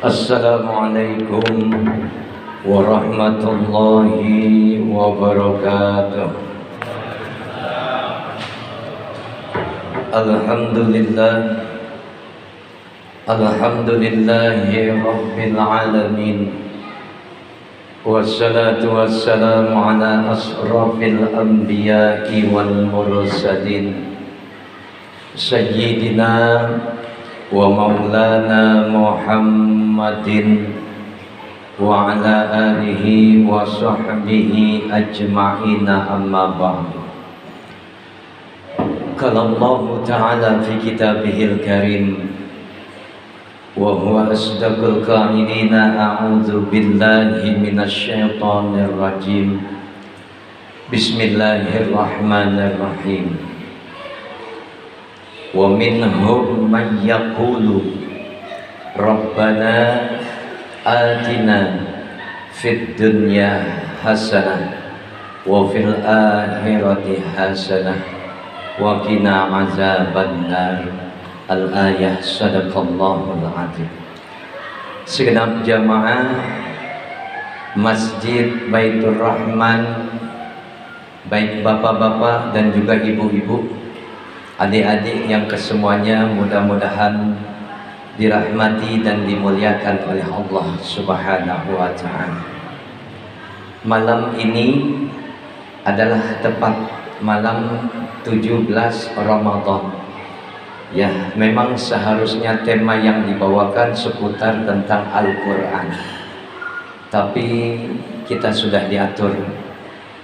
Assalamualaikum warahmatullahi wabarakatuh. Alhamdulillah, alhamdulillahi rabbil alamin. Wassalatu wassalamu ala asrafil anbiya'i wal mursalin Sayyidina wa maulana Muhammadin wa ala alihi wa sahbihi ajma'ina, amma ba'du. Qala Allah Ta'ala fi kitabihil karim wa huwa asdaqul qailina, a'udzu billahi minasy syaithanir rajim. Bismillahirrahmanirrahim. Wa minhum man yaqulu Rabbana atina fid dunya hasanah wa fil akhirati hasanah wa qina azabannar. Al-ayah. Sadaqallahul adzim. Segenap jamaah Masjid Baitur Rahman, baik bapak-bapak dan juga ibu-ibu, adik-adik yang kesemuanya mudah-mudahan dirahmati dan dimuliakan oleh Allah Subhanahu wa Ta'ala. Malam ini adalah tepat malam 17 Ramadan. Ya, memang seharusnya tema yang dibawakan seputar tentang Al-Quran, tapi kita sudah diatur.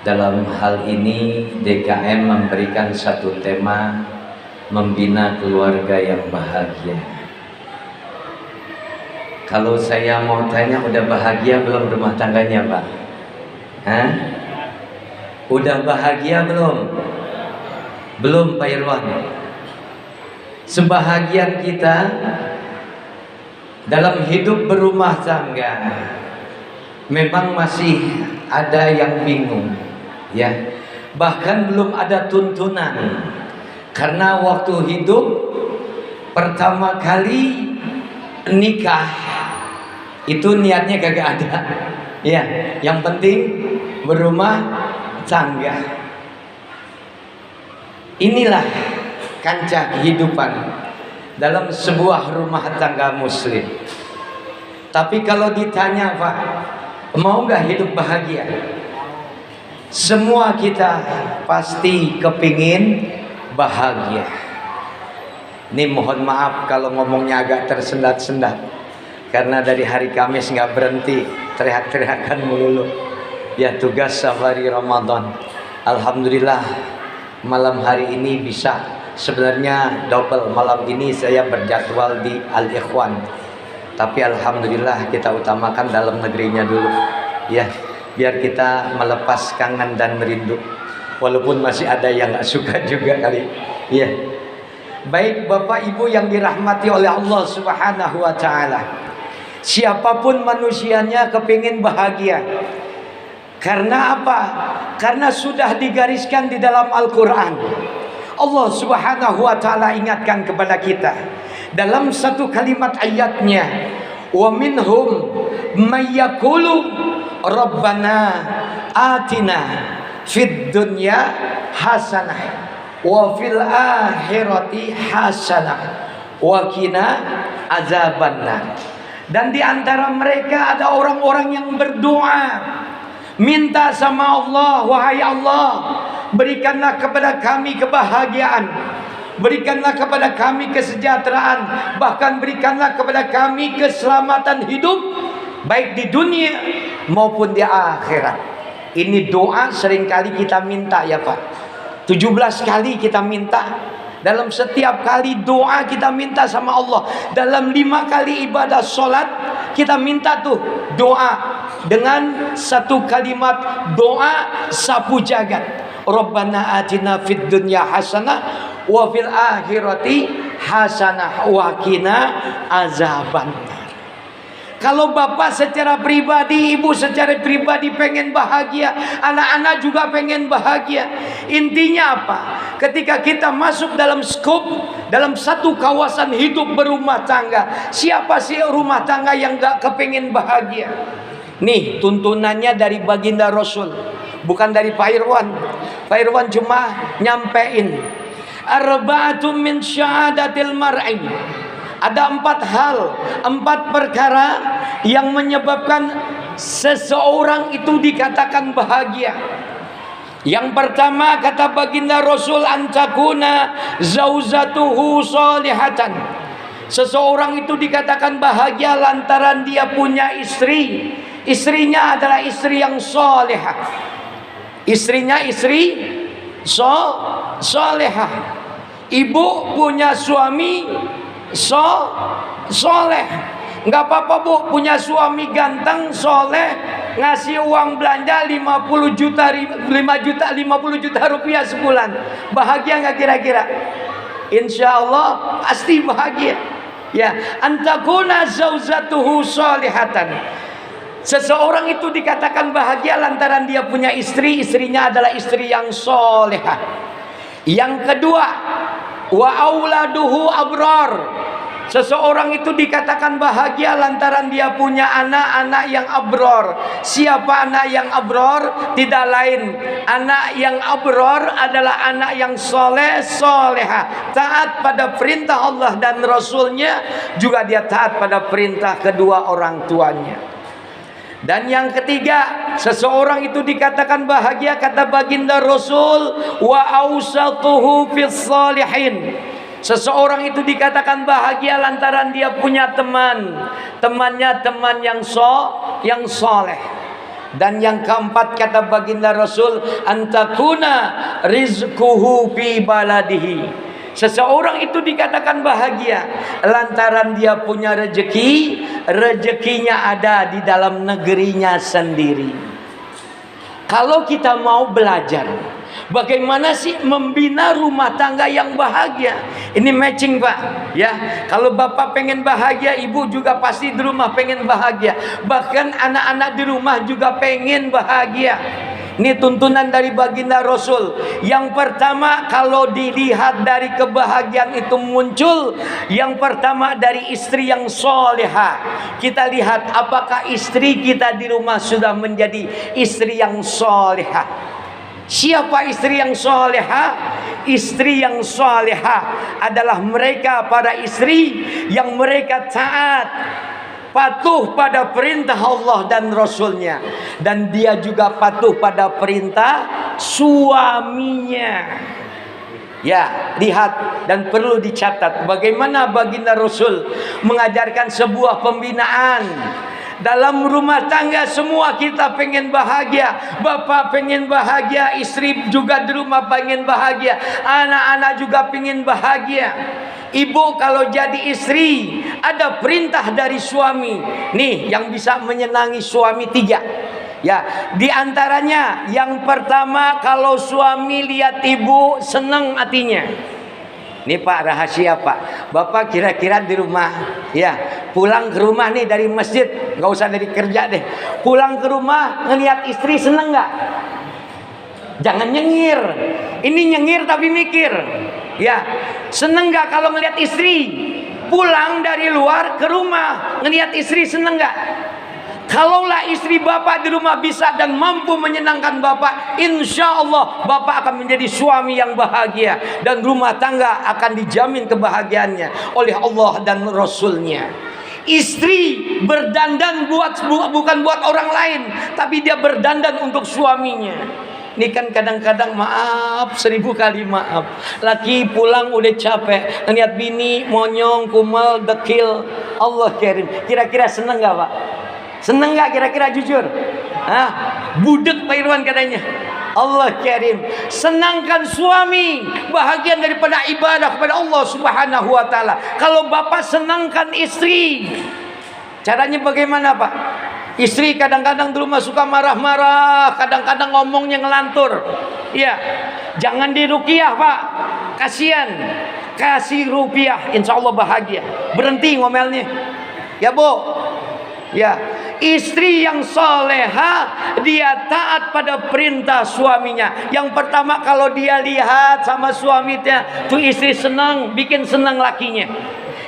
Dalam hal ini DKM memberikan satu tema, membina keluarga yang bahagia. Kalau saya mau tanya, udah bahagia belum rumah tangganya, Pak? Hah? Udah bahagia belum? Belum, Pak Irwan. Sebahagian kita dalam hidup berumah tangga memang masih ada yang bingung, ya. Bahkan belum ada tuntunan. Karena waktu hidup pertama kali nikah itu niatnya kagak ada, ya. Yang penting berumah tangga. Inilah kancah kehidupan dalam sebuah rumah tangga muslim. Tapi kalau ditanya, Pak, mau nggak hidup bahagia? Semua kita pasti kepingin bahagia. Ini mohon maaf kalau ngomongnya agak tersendat-sendat, karena dari hari Kamis nggak berhenti teriak-teriakan melulu. Ya, tugas safari Ramadan. Alhamdulillah malam hari ini bisa. Sebenarnya double, malam ini saya berjadwal di Al-Ikhwan, tapi alhamdulillah kita utamakan dalam negerinya dulu, ya, biar kita melepas kangen dan merindu, walaupun masih ada yang gak suka juga kali, ya. Baik Bapak Ibu yang dirahmati oleh Allah Subhanahu wa Ta'ala, siapapun manusianya kepingin bahagia. Karena apa? Karena sudah digariskan di dalam Al-Quran. Allah Subhanahu wa Ta'ala ingatkan kepada kita dalam satu kalimat ayatnya, wa minhum may yaqulu Rabbana atina fid dunya hasanah wa fil akhirati hasanah wa qina azabannar. Dan di antara mereka ada orang-orang yang berdoa, minta sama Allah, wahai Allah, berikanlah kepada kami kebahagiaan, berikanlah kepada kami kesejahteraan, bahkan berikanlah kepada kami keselamatan hidup, baik di dunia maupun di akhirat. Ini doa seringkali kita minta, ya Pak. 17 kali kita minta. Dalam setiap kali doa kita minta sama Allah. Dalam 5 kali ibadah sholat kita minta tuh doa dengan satu kalimat doa sapu jagat. Rabbana atina fid dunya hasanah wa fil akhirati hasanah wa qina azabannar. Kalau bapak secara pribadi, ibu secara pribadi pengen bahagia, anak-anak juga pengen bahagia. Intinya apa? ketika kita masuk dalam skop, dalam satu kawasan hidup berumah tangga, siapa sih rumah tangga yang gak kepingin bahagia? Nih tuntunannya dari baginda Rasul, bukan dari Pak Irwan. Pak Irwan cuma nyampein arba'atum min syahadatil mar'i. Ada 4 hal, 4 perkara yang menyebabkan seseorang itu dikatakan bahagia. Yang pertama kata baginda Rasul, antakuna zauzatuhu solihatan. Seseorang itu dikatakan bahagia lantaran dia punya istri. Istrinya adalah istri yang solehah. Istrinya istri solehah. Ibu punya suami soleh. Nggak apa-apa bu, punya suami ganteng, soleh, ngasih uang belanja 50 juta rupiah sebulan. Bahagia nggak kira-kira? Insya Allah pasti bahagia. Ya, antakuna zauzatuhu solihatan. Seseorang itu dikatakan bahagia lantaran dia punya istri, istrinya adalah istri yang solehah. Yang kedua, wa auladuhu abrar. Seseorang itu dikatakan bahagia lantaran dia punya anak-anak yang abror. Siapa anak yang abror? Tidak lain, anak yang abror adalah anak yang soleh, soleha, taat pada perintah Allah dan Rasulnya, juga dia taat pada perintah kedua orang tuanya. Dan yang ketiga, seseorang itu dikatakan bahagia kata baginda Rasul, wa ausatuhu fis salihin. Seseorang itu dikatakan bahagia lantaran dia punya teman, temannya teman yang soleh. Dan yang keempat kata baginda Rasul, antakuna rizquhu fi baladihi. Seseorang itu dikatakan bahagia lantaran dia punya rezeki, rezekinya ada di dalam negerinya sendiri. Kalau kita mau belajar bagaimana sih membina rumah tangga yang bahagia, ini matching Pak ya. Kalau bapak pengen bahagia, ibu juga pasti di rumah pengen bahagia. Bahkan anak-anak di rumah juga pengen bahagia. Ini tuntunan dari baginda Rasul. Yang pertama, kalau dilihat dari kebahagiaan itu muncul, yang pertama dari istri yang soleha. Kita lihat apakah istri kita di rumah sudah menjadi istri yang soleha. Siapa istri yang soleha? Istri yang soleha adalah mereka para istri yang mereka taat, patuh pada perintah Allah dan Rasulnya, dan dia juga patuh pada perintah suaminya. Ya, lihat dan perlu dicatat bagaimana baginda Rasul mengajarkan sebuah pembinaan. Dalam rumah tangga semua kita pengen bahagia. Bapak pengen bahagia, istri juga di rumah pengen bahagia, anak-anak juga pengen bahagia. Ibu kalau jadi istri, ada perintah dari suami. Nih yang bisa menyenangi suami 3. Ya, di antaranya yang pertama, kalau suami lihat ibu senang hatinya. Ini Pak, rahasia Pak. Bapak kira-kira di rumah, ya, pulang ke rumah nih dari masjid, nggak usah dari kerja deh. Pulang ke rumah ngelihat istri seneng nggak? Jangan nyengir. Ini nyengir tapi mikir. Ya, seneng nggak kalau ngelihat istri? Pulang dari luar ke rumah ngelihat istri seneng nggak? Kalaulah istri bapak di rumah bisa dan mampu menyenangkan bapak, insya Allah bapak akan menjadi suami yang bahagia, dan rumah tangga akan dijamin kebahagiaannya oleh Allah dan Rasulnya. Istri berdandan bukan buat orang lain, tapi dia berdandan untuk suaminya. Ini kan kadang-kadang maaf, 1000 kali maaf, laki pulang udah capek ngeliat bini monyong, kumel, dekil. Allah karim. Kira-kira seneng gak Pak? Seneng gak kira-kira, jujur? Budek Pak Irwan katanya. Allah karim. Senangkan suami, bahagian daripada ibadah kepada Allah Subhanahu wa taala. Kalau bapak senangkan istri, caranya bagaimana Pak? Istri kadang-kadang di rumah suka marah-marah, kadang-kadang ngomongnya ngelantur. Iya, jangan diruqyah Pak, kasihan. Kasih rupiah, insya Allah bahagia. Berhenti ngomelnya, ya Bu. Ya, Istri yang soleha, dia taat pada perintah suaminya. Yang pertama, kalau dia lihat sama suaminya, tuh istri senang, bikin senang lakinya.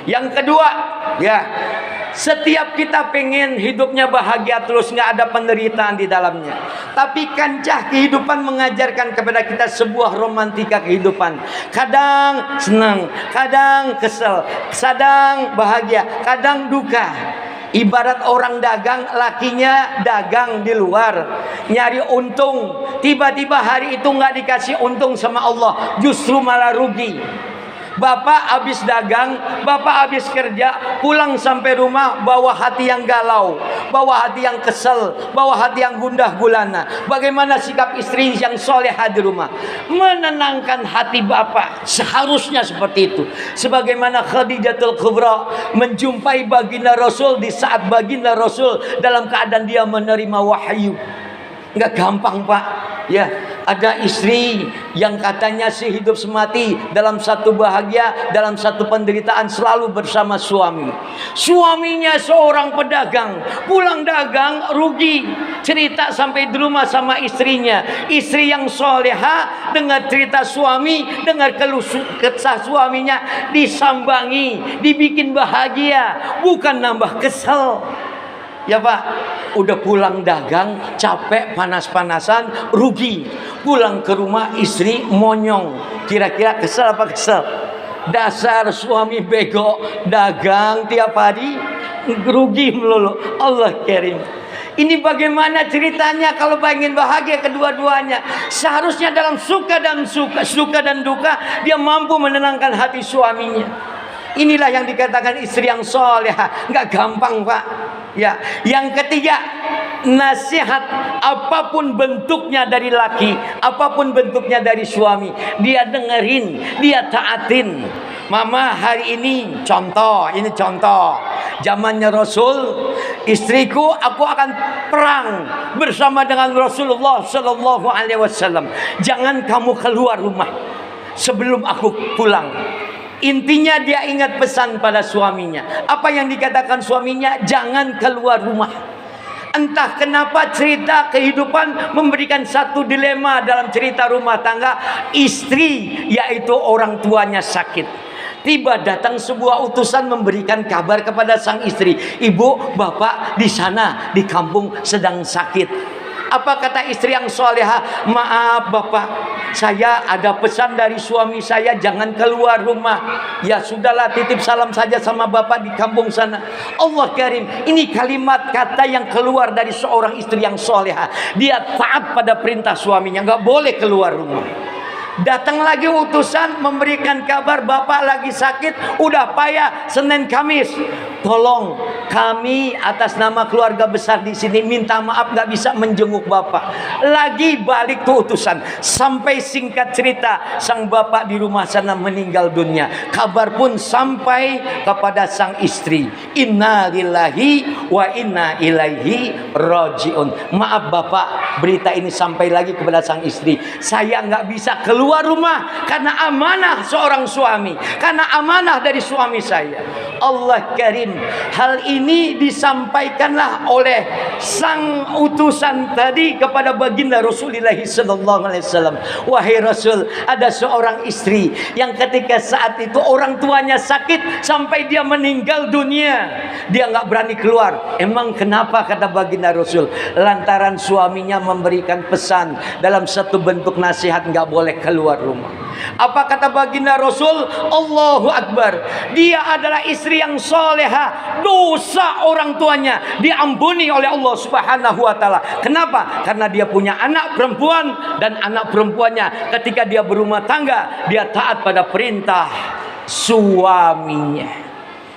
Yang kedua, ya, setiap kita pengen hidupnya bahagia terus, nggak ada penderitaan di dalamnya. Tapi kancah kehidupan mengajarkan kepada kita sebuah romantika kehidupan. Kadang senang, kadang kesel, kadang bahagia, kadang duka. Ibarat orang dagang, lakinya dagang di luar, nyari untung. Tiba-tiba hari itu nggak dikasih untung sama Allah, justru malah rugi. Bapak habis dagang, bapak habis kerja, pulang sampai rumah bawa hati yang galau, bawa hati yang kesel, bawa hati yang gundah gulana. Bagaimana sikap istri yang solehah di rumah? Menenangkan hati bapak, seharusnya seperti itu. Sebagaimana Khadijatul Kubra menjumpai baginda Rasul di saat baginda Rasul dalam keadaan dia menerima wahyu. Nggak gampang, Pak. Ya, ada istri yang katanya sehidup semati dalam satu bahagia, dalam satu penderitaan, selalu bersama suami. Suaminya seorang pedagang, pulang dagang rugi. Cerita sampai di rumah sama istrinya. Istri yang soleha dengar cerita suami, dengar keluh kesah suaminya, disambangi, dibikin bahagia, bukan nambah kesel. Ya Pak, udah pulang dagang, capek, panas-panasan, rugi. Pulang ke rumah istri monyong. Kira-kira kesel apa kesel? Dasar suami bego, dagang tiap hari, rugi melulu. Allah karim. Ini bagaimana ceritanya kalau pengen bahagia kedua-duanya? Seharusnya dalam suka dan duka, dia mampu menenangkan hati suaminya. Inilah yang dikatakan istri yang solehah. Nggak gampang, Pak. Ya, yang ketiga, nasihat apapun bentuknya dari laki, apapun bentuknya dari suami, dia dengerin, dia taatin. Mama hari ini contoh, zamannya Rasul, istriku aku akan perang bersama dengan Rasulullah Shallallahu Alaihi Wasallam. Jangan kamu keluar rumah sebelum aku pulang. Intinya dia ingat pesan pada suaminya. Apa yang dikatakan suaminya? Jangan keluar rumah. Entah kenapa cerita kehidupan memberikan satu dilema dalam cerita rumah tangga. Istri, yaitu orang tuanya sakit. Tiba datang sebuah utusan memberikan kabar kepada sang istri. Ibu, bapak di sana di kampung sedang sakit. Apa kata istri yang soleha? Maaf bapak, saya ada pesan dari suami saya, jangan keluar rumah. Ya sudahlah, titip salam saja sama bapak di kampung sana. Allah karim, ini kalimat kata yang keluar dari seorang istri yang soleha. Dia taat pada perintah suaminya, nggak boleh keluar rumah. Datang lagi utusan memberikan kabar, bapak lagi sakit, udah payah, Senin Kamis. Tolong kami atas nama keluarga besar di sini minta maaf nggak bisa menjenguk bapak. Lagi balik tuh utusan. Sampai singkat cerita, sang bapak di rumah sana meninggal dunia. Kabar pun sampai kepada sang istri. Inna lillahi wa inna ilaihi rajiun. Maaf bapak, berita ini sampai lagi kepada sang istri. Saya nggak bisa keluar rumah karena amanah seorang suami, karena amanah dari suami saya. Allah karim, hal ini disampaikanlah oleh sang utusan tadi kepada baginda Rasulullah sallallahu alaihi wasallam. Wahai Rasul, ada seorang istri yang ketika saat itu orang tuanya sakit sampai dia meninggal dunia, dia nggak berani keluar. Emang kenapa? Kata baginda Rasul, lantaran suaminya memberikan pesan dalam satu bentuk nasihat, nggak boleh keluar rumah. Apa kata baginda Rasul? Allahu Akbar, dia adalah istri yang soleha, dosa orang tuanya diampuni oleh Allah Subhanahu wa taala. Kenapa? Karena dia punya anak perempuan, dan anak perempuannya ketika dia berumah tangga, dia taat pada perintah suaminya.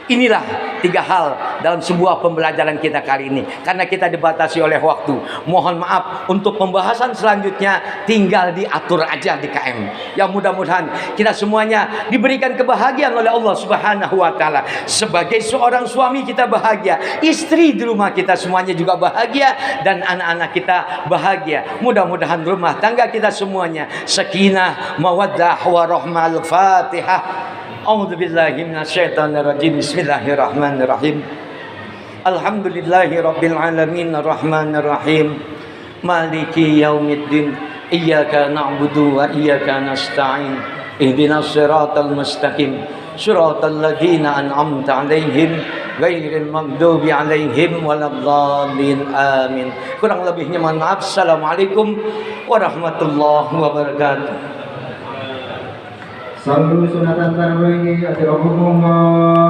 Inilah 3 hal dalam sebuah pembelajaran kita kali ini. Karena kita dibatasi oleh waktu, mohon maaf, untuk pembahasan selanjutnya tinggal diatur aja di KM. Ya mudah-mudahan kita semuanya diberikan kebahagiaan oleh Allah Subhanahu wa taala. Sebagai seorang suami kita bahagia, istri di rumah kita semuanya juga bahagia, dan anak-anak kita bahagia. Mudah-mudahan rumah tangga kita semuanya sakinah, mawaddah, warahmah. Al-Fatihah. A'udzu billahi minasyaitonir rajim. Bismillahirrahmanirrahim. Alhamdulillahi rabbil alamin arrahmanir rahim maliki yaumiddin iyyaka na'budu wa iyyaka nasta'in ihdinas siratal mustaqim siratal ladzina an'amta 'alaihim ghairil maghdubi 'alaihim waladdallin amin. Kurang lebihnya mohon maaf. Assalamualaikum warahmatullahi wabarakatuh. Sallu sunatan tarwihi adrakumullah.